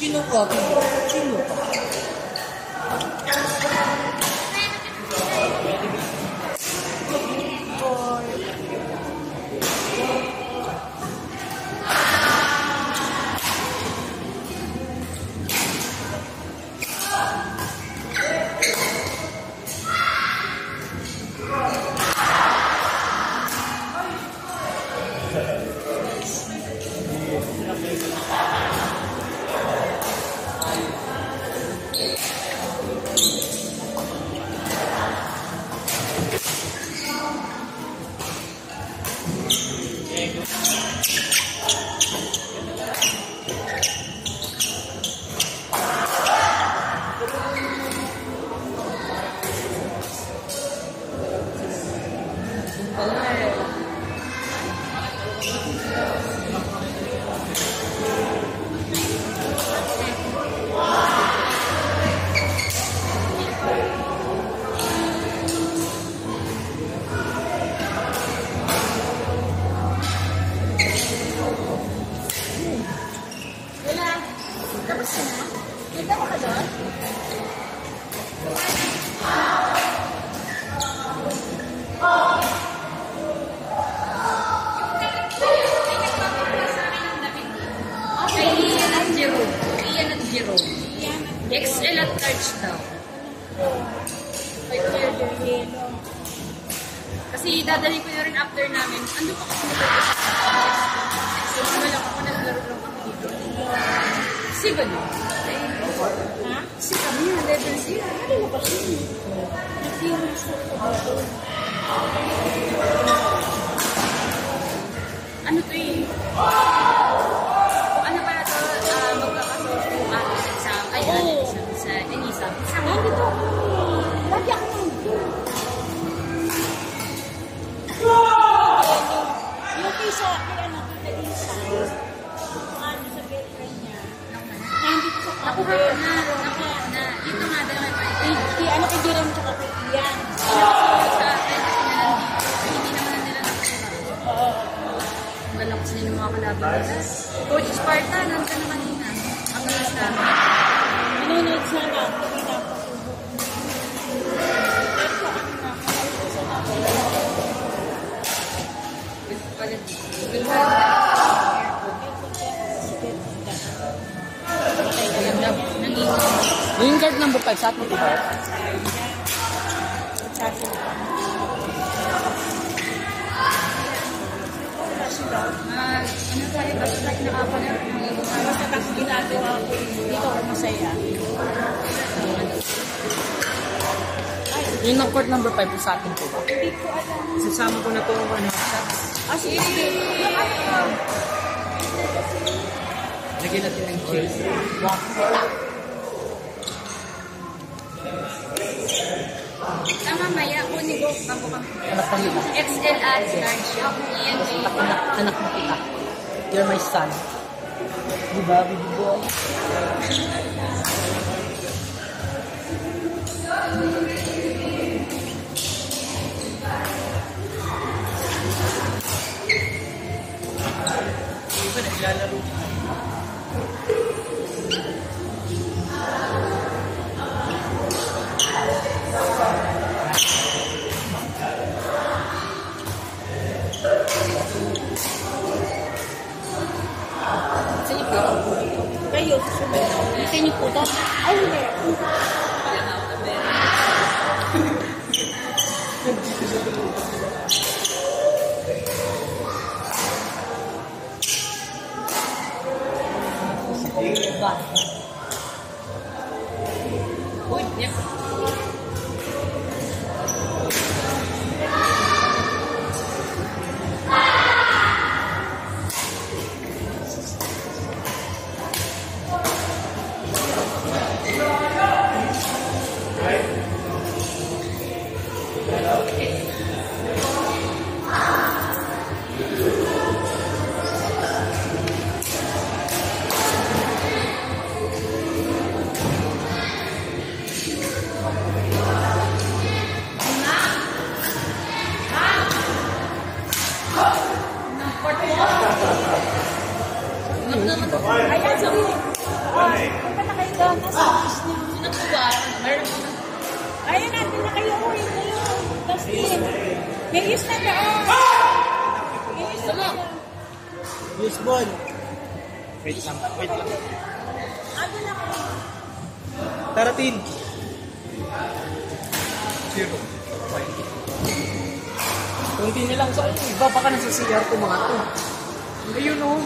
Sino ka? Sino ka? XL at large daw. Kasi dadalhin ko na rin after namin. Ando pa kasi nito sa wala ako naglaro lang ako dito. Siba no? Ha? Siba niya, level 0. Ano mo pa siya? Nag-iwan sa ito. Ano to eh? Ano pala to? Magkakaroon ko sa ay, sa Denisa. Nandito. Lagi ako nandito. Yung kaysa, kaya nakita din sa ano sa girlfriend niya. Nandito sa nakuha na. Dito nga daw may pwede. Ano kay Jerem tsaka kay Ian. Sa akin kasi na nandito. Hindi naman nila nakuha. Wala kasi nila mga kalaban nila. Coach Sparta, nandito na kanina. Ang galas namin. Minunod sana. Hindi na ako subo. Yung guard number 5 sa atin mo ba? Ano tayo ba? Nakapanood. Basta kasi ginagawa ko dito ako masaya. Yung court number 5 sa atin po ba? Hindi ko alam. Sasama ko na po ang ano. Sige. Lagyan natin ng cheese. Mamaya, kunin ko bago kami. Anak pa nila. XL at large. Iyan ko Anak mo kita. You're my son. Diba, baby boy? Diba naglalaro? kayo, susunod. Ito niyo po ito. Ay, hindi. Uy, yeah. Ayan, sabi. Punta na kayo doon. Nasa office niyo. Sunod ko ba? Ayun natin na kayo. Uy, kayo. Dustin. May use na doon. May use na doon. Use ball. Wait lang. Ano na kayo? Taratin. 0. Kunti nilang sa iba baka nasa CR ko mga to. Ayun oh.